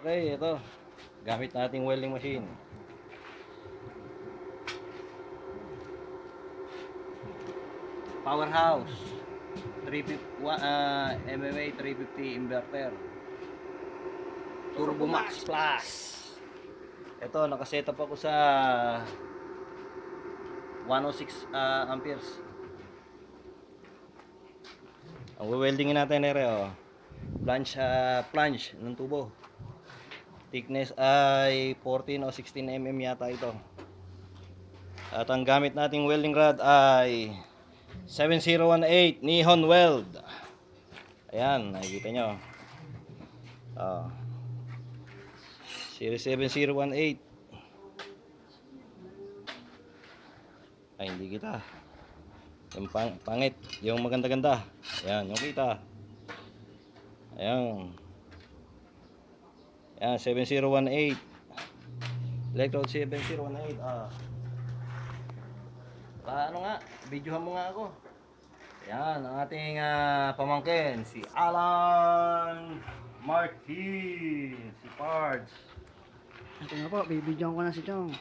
Okay, ito. Gamit nating welding machine. Powerhouse. 350 MMA 350 inverter. Turbo Max Plus. Ito, nakasetup ako sa 106 amperes. Ang weldingin natin nere, oh. Flange ng tubo. Thickness ay 14 o 16 mm yata ito. At ang gamit nating welding rod ay 7018 Nihon Weld. Ayan, nakikita nyo. Oh. Series 7018. Ay, hindi kita. Yung pangit, yung maganda-ganda. Ayan, yung kita. Ayan. Ayan, 7018. Electrode 7018. Ano nga, videohan mo nga ako. Ayan, ang ating pamangkin, si Alan Martin, si Pards. Ito na po, bibidyoan ko na si Chong.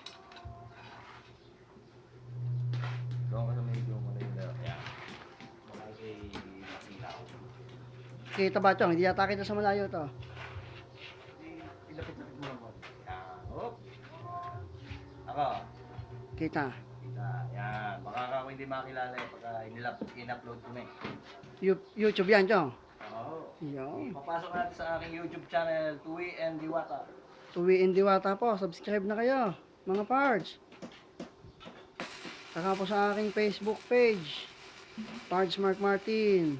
Doon ka sa medyo malayo. Ayan. Malagay masilaw. Kita ba Chong? Hindi yata kita sa malayo to. Ilapit-lapit mo lang po. Ayan. Hop. Ako. Kita. Yan. Baka ako hindi makilala pagka in-upload ko na eh. YouTube yan Chong. Oo. Yo. Papasok natin sa aking YouTube channel, Tui and Diwata. Tuwi in Diwata po. Subscribe na kayo, mga parts. Saka po sa aking Facebook page, Parts Mark Martin.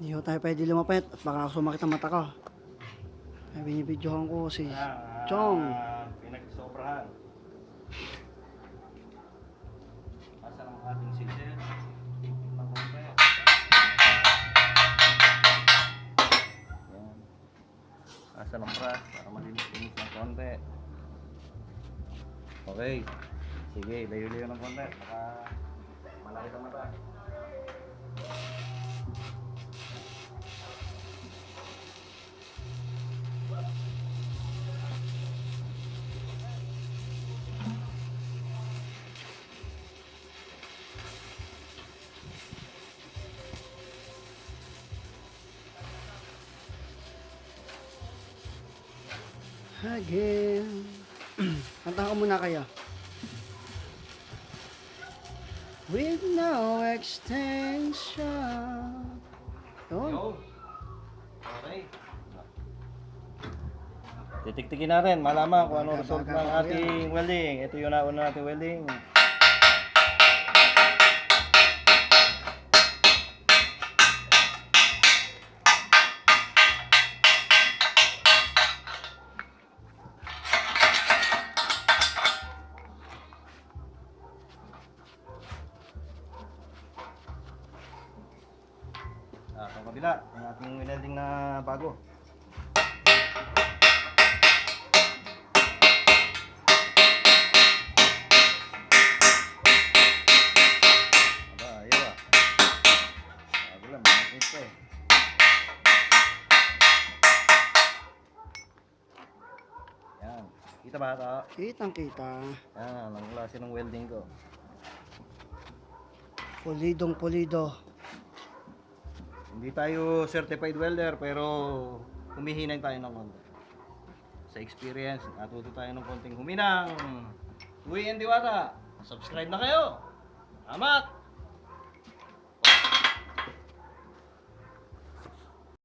Hindi ko tayo pwede lumapit at baka sumakit ang mata ko. Ay, binibidyohan ko si Chong. Pinagsobrahan. Asa ng ating silser? Yan. Asa ng brush para malinis-linis ng konti. Okay. Sige, layo-layo ng konti. Baka malaki ang mata. Again. Kanta ko muna kayo. With no extension. Yun. Yo. Okay. Titiktikin natin, malaman kung ano result ng ating welding. Ito yung nauna nating welding. Itong kabila, yung ating welding na bago. Aba, ayaw ah. to. Yan. Kita ba ito? Kitang kita. Yan, ang klase ng welding ko. Pulidong pulido. Hindi tayo certified welder pero humihinang tayo ng konti. Sa experience, natuto tayo ng konting huminang. Uwi and Diwata, subscribe na kayo. Salamat!